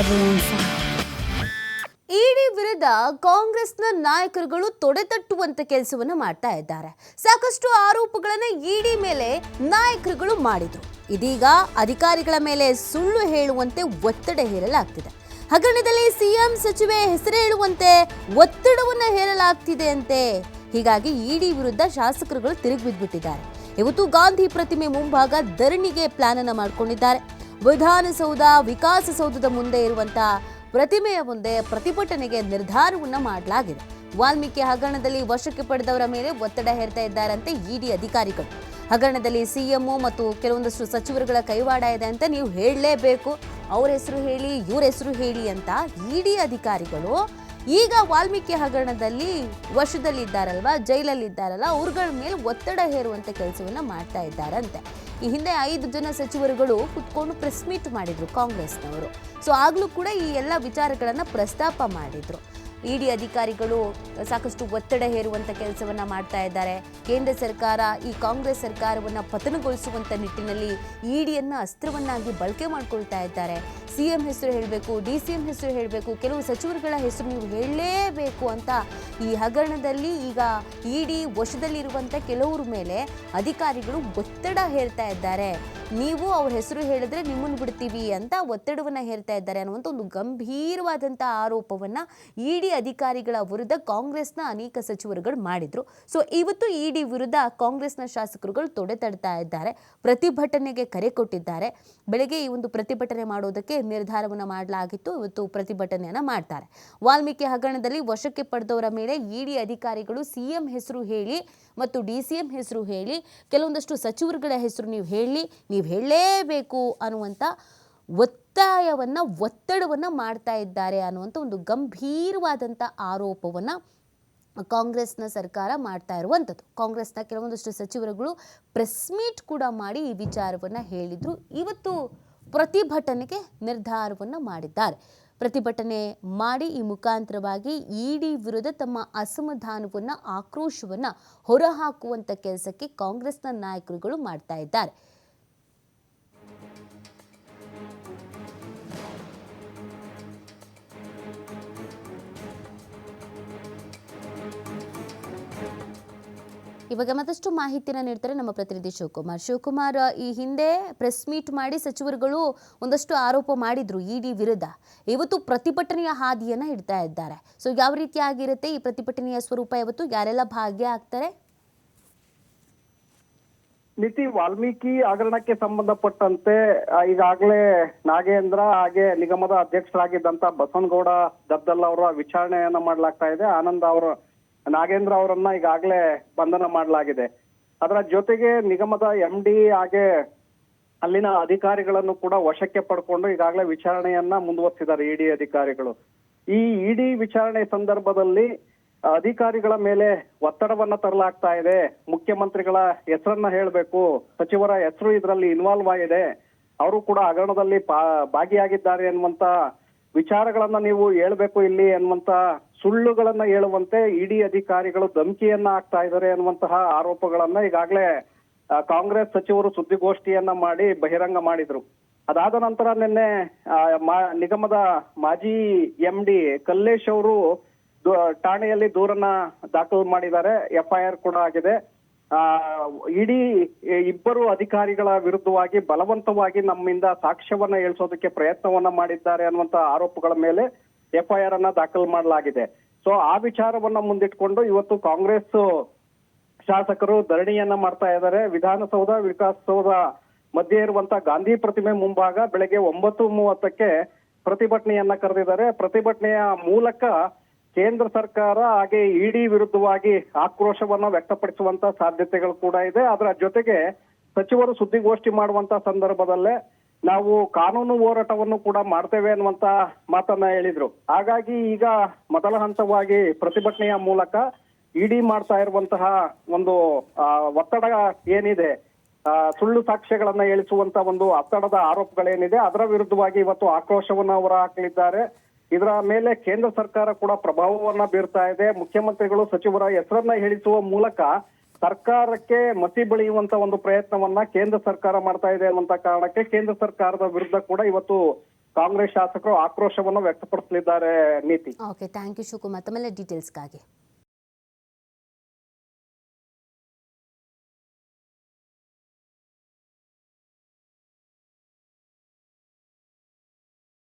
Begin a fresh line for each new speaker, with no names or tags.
everyone fine.
ಇಡಿ ವಿರುದ್ಧ ಕಾಂಗ್ರೆಸ್ನ ನಾಯಕರುಗಳು ತೊಡೆತಟ್ಟುವಂತ ಕೆಲಸವನ್ನ ಮಾಡ್ತಾ ಇದ್ದಾರೆ. ಸಾಕಷ್ಟು ಆರೋಪಗಳನ್ನು ಇಡಿ ಮೇಲೆ ನಾಯಕರುಗಳು ಮಾಡಿದ್ರು. ಇದೀಗ ಅಧಿಕಾರಿಗಳ ಮೇಲೆ ಸುಳ್ಳು ಹೇಳುವಂತೆ ಒತ್ತಡ ಹೇರಲಾಗ್ತಿದೆ. ಹಗರಣದಲ್ಲಿ ಸಿಎಂ ಸಚಿವೆ ಹೆಸರು ಹೇಳುವಂತೆ ಒತ್ತಡವನ್ನ ಹೇರಲಾಗ್ತಿದೆ ಅಂತೆ. ಹೀಗಾಗಿ ಇಡಿ ವಿರುದ್ಧ ಶಾಸಕರುಗಳು ತಿರುಗಿಬಿದ್ಬಿಟ್ಟಿದ್ದಾರೆ. ಇವತ್ತು ಗಾಂಧಿ ಪ್ರತಿಮೆ ಮುಂಭಾಗ ಧರಣಿಗೆ ಪ್ಲಾನ್ ಅನ್ನ ಮಾಡಿಕೊಂಡಿದ್ದಾರೆ. ವಿಧಾನಸೌಧ ವಿಕಾಸಸೌಧದ ಮುಂದೆ ಇರುವಂತಹ ಪ್ರತಿಮೆಯ ಮುಂದೆ ಪ್ರತಿಭಟನೆಗೆ ನಿರ್ಧಾರವನ್ನ ಮಾಡಲಾಗಿದೆ. ವಾಲ್ಮೀಕಿ ಹಗರಣದಲ್ಲಿ ವಶಕ್ಕೆ ಪಡೆದವರ ಮೇಲೆ ಒತ್ತಡ ಹೇರ್ತಾ ಇದ್ದಾರಂತೆ ಇಡಿ ಅಧಿಕಾರಿಗಳು. ಹಗರಣದಲ್ಲಿ ಸಿಎಂ ಮತ್ತು ಕೆಲವೊಂದಷ್ಟು ಸಚಿವರುಗಳ ಕೈವಾಡ ಇದೆ ಅಂತ ನೀವು ಹೇಳಲೇಬೇಕು, ಅವ್ರ ಹೆಸರು ಹೇಳಿ ಇವ್ರ ಹೆಸರು ಹೇಳಿ ಅಂತ ಇಡಿ ಅಧಿಕಾರಿಗಳು ಈಗ ವಾಲ್ಮೀಕಿ ಹಗರಣದಲ್ಲಿ ವಶದಲ್ಲಿದ್ದಾರಲ್ವಾ, ಜೈಲಲ್ಲಿದ್ದಾರಲ್ಲ, ಅವ್ರಗಳ ಮೇಲೆ ಒತ್ತಡ ಹೇರುವಂತ ಕೆಲಸವನ್ನ ಮಾಡ್ತಾ ಇದ್ದಾರಂತೆ. ಈ ಹಿಂದೆ 5 ಜನ ಸಚಿವರುಗಳು ಕುತ್ಕೊಂಡು ಪ್ರೆಸ್ ಮೀಟ್ ಮಾಡಿದ್ರು ಕಾಂಗ್ರೆಸ್ನವರು. ಸೊ ಆಗ್ಲೂ ಕೂಡ ಈ ಎಲ್ಲ ವಿಚಾರಗಳನ್ನ ಪ್ರಸ್ತಾಪ ಮಾಡಿದ್ರು. ಇಡಿ ಅಧಿಕಾರಿಗಳು ಸಾಕಷ್ಟು ಒತ್ತಡ ಹೇರುವಂತ ಕೆಲಸವನ್ನ ಮಾಡ್ತಾ ಇದ್ದಾರೆ. ಕೇಂದ್ರ ಸರ್ಕಾರ ಈ ಕಾಂಗ್ರೆಸ್ ಸರ್ಕಾರವನ್ನ ಪತನಗೊಳಿಸುವಂತ ನಿಟ್ಟಿನಲ್ಲಿ ಇಡಿಯನ್ನ ಅಸ್ತ್ರವನ್ನಾಗಿ ಬಳಕೆ ಮಾಡ್ಕೊಳ್ತಾ ಇದ್ದಾರೆ. ಸಿಎಂ ಹೆಸರು ಹೇಳಬೇಕು, ಡಿಸಿಎಂ ಹೆಸರು ಹೇಳಬೇಕು, ಕೆಲವು ಸಚಿವರುಗಳ ಹೆಸರು ನೀವು ಹೇಳಲೇಬೇಕು ಅಂತ ಈ ಹಗರಣದಲ್ಲಿ ಈಗ ಇಡಿ ವಶದಲ್ಲಿರುವಂತ ಕೆಲವರ ಮೇಲೆ ಅಧಿಕಾರಿಗಳು ಒತ್ತಡ ಹೇರ್ತಾ ಇದ್ದಾರೆ. ನೀವು ಅವ್ರ ಹೆಸರು ಹೇಳಿದ್ರೆ ನಿಮ್ಮನ್ನು ಬಿಡ್ತೀವಿ ಅಂತ ಒತ್ತಡವನ್ನ ಹೇರ್ತಾ ಇದ್ದಾರೆ ಅನ್ನುವಂಥ ಒಂದು ಗಂಭೀರವಾದಂಥ ಆರೋಪವನ್ನ ಇಡಿ ಅಧಿಕಾರಿಗಳ ವಿರುದ್ಧ ಕಾಂಗ್ರೆಸ್ನ ಅನೇಕ ಸಚಿವರುಗಳು ಮಾಡಿದ್ರು. ಸೊ ಇವತ್ತು ಇಡಿ ವಿರುದ್ಧ ಕಾಂಗ್ರೆಸ್ನ ಶಾಸಕರುಗಳು ತೊಡೆತಡ್ತಾ ಇದ್ದಾರೆ, ಪ್ರತಿಭಟನೆಗೆ ಕರೆ ಕೊಟ್ಟಿದ್ದಾರೆ. ಬೆಳಗ್ಗೆ ಈ ಒಂದು ಪ್ರತಿಭಟನೆ ಮಾಡೋದಕ್ಕೆ ನಿರ್ಧಾರವನ್ನ ಮಾಡಲಾಗಿತ್ತು. ಇವತ್ತು ಪ್ರತಿಭಟನೆಯನ್ನ ಮಾಡ್ತಾರೆ. ವಾಲ್ಮೀಕಿ ಹಗರಣದಲ್ಲಿ ವಶಕ್ಕೆ ಪಡೆದವರ ಮೇಲೆ ಇಡಿ ಅಧಿಕಾರಿಗಳು ಸಿಎಂ ಹೆಸರು ಹೇಳಿ ಮತ್ತು ಡಿಸಿಎಂ ಹೆಸರು ಹೇಳಿ ಕೆಲವೊಂದಷ್ಟು ಸಚಿವರುಗಳ ಹೆಸರು ನೀವು ಹೇಳಲೇಬೇಕು ಅನ್ನುವಂಥ ಒತ್ತಡವನ್ನ ಮಾಡ್ತಾ ಇದ್ದಾರೆ ಅನ್ನುವಂಥ ಒಂದು ಗಂಭೀರವಾದಂಥ ಆರೋಪವನ್ನ ಕಾಂಗ್ರೆಸ್ನ ಸರ್ಕಾರ ಮಾಡ್ತಾ ಇರುವಂಥದ್ದು. ಕಾಂಗ್ರೆಸ್ನ ಕೆಲವೊಂದಷ್ಟು ಸಚಿವರುಗಳು ಪ್ರೆಸ್ ಮೀಟ್ ಕೂಡ ಮಾಡಿ ಈ ವಿಚಾರವನ್ನ ಹೇಳಿದ್ರು. ಇವತ್ತು ಪ್ರತಿಭಟನೆಗೆ ನಿರ್ಧಾರವನ್ನ ಮಾಡಿದ್ದಾರೆ. ಪ್ರತಿಭಟನೆ ಮಾಡಿ ಈ ಮುಖಾಂತರವಾಗಿ ಇಡಿ ವಿರುದ್ಧ ತಮ್ಮ ಅಸಮಾಧಾನವನ್ನ, ಆಕ್ರೋಶವನ್ನ ಹೊರಹಾಕುವಂತ ಕೆಲಸಕ್ಕೆ ಕಾಂಗ್ರೆಸ್ನ ನಾಯಕರುಗಳು ಮಾಡ್ತಾ ಇದ್ದಾರೆ. ಇವಾಗ ಮತ್ತಷ್ಟು ಮಾಹಿತಿನ ನೀಡ್ತಾರೆ ನಮ್ಮ ಪ್ರತಿನಿಧಿ ಶಿವಕುಮಾರ್. ಈ ಹಿಂದೆ ಪ್ರೆಸ್ ಮೀಟ್ ಮಾಡಿ ಸಚಿವರುಗಳು ಒಂದಷ್ಟು ಆರೋಪ ಮಾಡಿದ್ರು ಇಡಿ ವಿರುದ್ಧ. ಇವತ್ತು ಪ್ರತಿಭಟನೆಯ ಹಾದಿಯನ್ನ ಹಿಡ್ತಾ ಇದ್ದಾರೆ. ಸೊ ಯಾವ ರೀತಿಯಾಗಿರುತ್ತೆ ಈ ಪ್ರತಿಭಟನೆಯ ಸ್ವರೂಪ, ಇವತ್ತು ಯಾರೆಲ್ಲ ಭಾಗ್ಯ ಆಗ್ತಾರೆ?
ನಿತಿ, ವಾಲ್ಮೀಕಿ ಹಗರಣಕ್ಕೆ ಸಂಬಂಧಪಟ್ಟಂತೆ ಈಗಾಗಲೇ ನಾಗೇಂದ್ರ ಹಾಗೆ ನಿಗಮದ ಅಧ್ಯಕ್ಷರಾಗಿದ್ದಂತ ಬಸವನಗೌಡ ದದ್ದಲ್ ಅವರ ವಿಚಾರಣೆಯನ್ನ ಮಾಡಲಾಗ್ತಾ ಇದೆ. ನಾಗೇಂದ್ರ ಅವರನ್ನ ಈಗಾಗಲೇ ಬಂಧನ ಮಾಡಲಾಗಿದೆ. ಅದರ ಜೊತೆಗೆ ನಿಗಮದ MD ಹಾಗೆ ಅಲ್ಲಿನ ಅಧಿಕಾರಿಗಳನ್ನು ಕೂಡ ವಶಕ್ಕೆ ಪಡ್ಕೊಂಡು ಈಗಾಗಲೇ ವಿಚಾರಣೆಯನ್ನ ಮುಂದುವರಿಸಿದ್ದಾರೆ ಇಡಿ ಅಧಿಕಾರಿಗಳು. ಈ ಇಡಿ ವಿಚಾರಣೆ ಸಂದರ್ಭದಲ್ಲಿ ಅಧಿಕಾರಿಗಳ ಮೇಲೆ ಒತ್ತಡವನ್ನ ತರಲಾಗ್ತಾ ಇದೆ. ಮುಖ್ಯಮಂತ್ರಿಗಳ ಹೆಸರನ್ನ ಹೇಳಬೇಕು, ಸಚಿವರ ಹೆಸರು ಇದರಲ್ಲಿ ಇನ್ವಾಲ್ವ್ ಆಗಿದೆ, ಅವರು ಕೂಡ ಹಗರಣದಲ್ಲಿ ಭಾಗಿಯಾಗಿದ್ದಾರೆ ಅನ್ನುವಂತ ವಿಚಾರಗಳನ್ನ ನೀವು ಹೇಳ್ಬೇಕು ಇಲ್ಲಿ ಅನ್ನುವಂತ ಸುಳ್ಳುಗಳನ್ನ ಹೇಳುವಂತೆ ಇಡಿ ಅಧಿಕಾರಿಗಳು ಧಮಕಿಯನ್ನ ಹಾಕ್ತಾ ಇದ್ದಾರೆ ಅನ್ನುವಂತಹ ಆರೋಪಗಳನ್ನ ಈಗಾಗಲೇ ಕಾಂಗ್ರೆಸ್ ಸಚಿವರು ಸುದ್ದಿಗೋಷ್ಠಿಯನ್ನ ಮಾಡಿ ಬಹಿರಂಗ ಮಾಡಿದ್ರು. ಅದಾದ ನಂತರ ನಿನ್ನೆ ನಿಗಮದ ಮಾಜಿ MD ಕಲ್ಲೇಶ್ ಅವರು ಠಾಣೆಯಲ್ಲಿ ದೂರನ್ನ ದಾಖಲು ಮಾಡಿದ್ದಾರೆ. FIR ಕೂಡ ಆಗಿದೆ. ಇಡೀ ಇಬ್ಬರು ಅಧಿಕಾರಿಗಳ ವಿರುದ್ಧವಾಗಿ ಬಲವಂತವಾಗಿ ನಮ್ಮಿಂದ ಸಾಕ್ಷ್ಯವನ್ನ ಏಳ್ಸೋದಕ್ಕೆ ಪ್ರಯತ್ನವನ್ನ ಮಾಡಿದ್ದಾರೆ ಅನ್ನುವಂತ ಆರೋಪಗಳ ಮೇಲೆ FIR ಅನ್ನ ದಾಖಲು ಮಾಡಲಾಗಿದೆ. ಸೊ ಆ ವಿಚಾರವನ್ನ ಮುಂದಿಟ್ಕೊಂಡು ಇವತ್ತು ಕಾಂಗ್ರೆಸ್ ಶಾಸಕರು ಧರಣಿಯನ್ನ ಮಾಡ್ತಾ ಇದ್ದಾರೆ. ವಿಧಾನಸೌಧ ವಿಕಾಸಸೌಧ ಮಧ್ಯೆ ಇರುವಂತ ಗಾಂಧಿ ಪ್ರತಿಮೆ ಮುಂಭಾಗ ಬೆಳಗ್ಗೆ 9:30ಕ್ಕೆ ಪ್ರತಿಭಟನೆಯನ್ನ ಕರೆದಿದ್ದಾರೆ. ಪ್ರತಿಭಟನೆಯ ಮೂಲಕ ಕೇಂದ್ರ ಸರ್ಕಾರ ಹಾಗೆ ಇಡಿ ವಿರುದ್ಧವಾಗಿ ಆಕ್ರೋಶವನ್ನ ವ್ಯಕ್ತಪಡಿಸುವಂತ ಸಾಧ್ಯತೆಗಳು ಕೂಡ ಇದೆ. ಅದರ ಜೊತೆಗೆ ಸಚಿವರು ಸುದ್ದಿಗೋಷ್ಠಿ ಮಾಡುವಂತ ಸಂದರ್ಭದಲ್ಲೇ ನಾವು ಕಾನೂನು ಹೋರಾಟವನ್ನು ಕೂಡ ಮಾಡ್ತೇವೆ ಅನ್ನುವಂತ ಮಾತನ್ನ ಹೇಳಿದ್ರು. ಹಾಗಾಗಿ ಈಗ ಮೊದಲ ಹಂತವಾಗಿ ಪ್ರತಿಭಟನೆಯ ಮೂಲಕ ಇಡಿ ಮಾಡ್ತಾ ಇರುವಂತಹ ಒಂದು ಒತ್ತಡ ಏನಿದೆ, ಸುಳ್ಳು ಸಾಕ್ಷ್ಯಗಳನ್ನ ಹೇಳಿಸುವಂತ ಒಂದು ಒತ್ತಡದ ಆರೋಪಗಳೇನಿದೆ ಅದರ ವಿರುದ್ಧವಾಗಿ ಇವತ್ತು ಆಕ್ರೋಶವನ್ನ ಹೊರ ಹಾಕಲಿದ್ದಾರೆ. ಇದರ ಮೇಲೆ ಕೇಂದ್ರ ಸರ್ಕಾರ ಕೂಡ ಪ್ರಭಾವವನ್ನ ಬೀರ್ತಾ ಇದೆ. ಮುಖ್ಯಮಂತ್ರಿಗಳು ಸಚಿವರ ಹೆಸರನ್ನ ಹೇಳಿಸುವ ಮೂಲಕ ಸರ್ಕಾರಕ್ಕೆ ಮಸಿ ಬಳಿಯುವಂತ ಒಂದು ಪ್ರಯತ್ನವನ್ನ ಕೇಂದ್ರ ಸರ್ಕಾರ ಮಾಡ್ತಾ ಇದೆ ಅನ್ನುವಂತ ಕಾರಣಕ್ಕೆ ಕೇಂದ್ರ ಸರ್ಕಾರದ ವಿರುದ್ಧ ಕೂಡ ಇವತ್ತು ಕಾಂಗ್ರೆಸ್ ಶಾಸಕರು ಆಕ್ರೋಶವನ್ನು ವ್ಯಕ್ತಪಡಿಸಲಿದ್ದಾರೆ ನೀತಿ.
ಓಕೆ, ಥ್ಯಾಂಕ್ ಯು ಶಿವಕುಮಾರ್ ತಮ್ಮೆಲ್ಲ ಡೀಟೇಲ್ಸ್ಗಾಗಿ.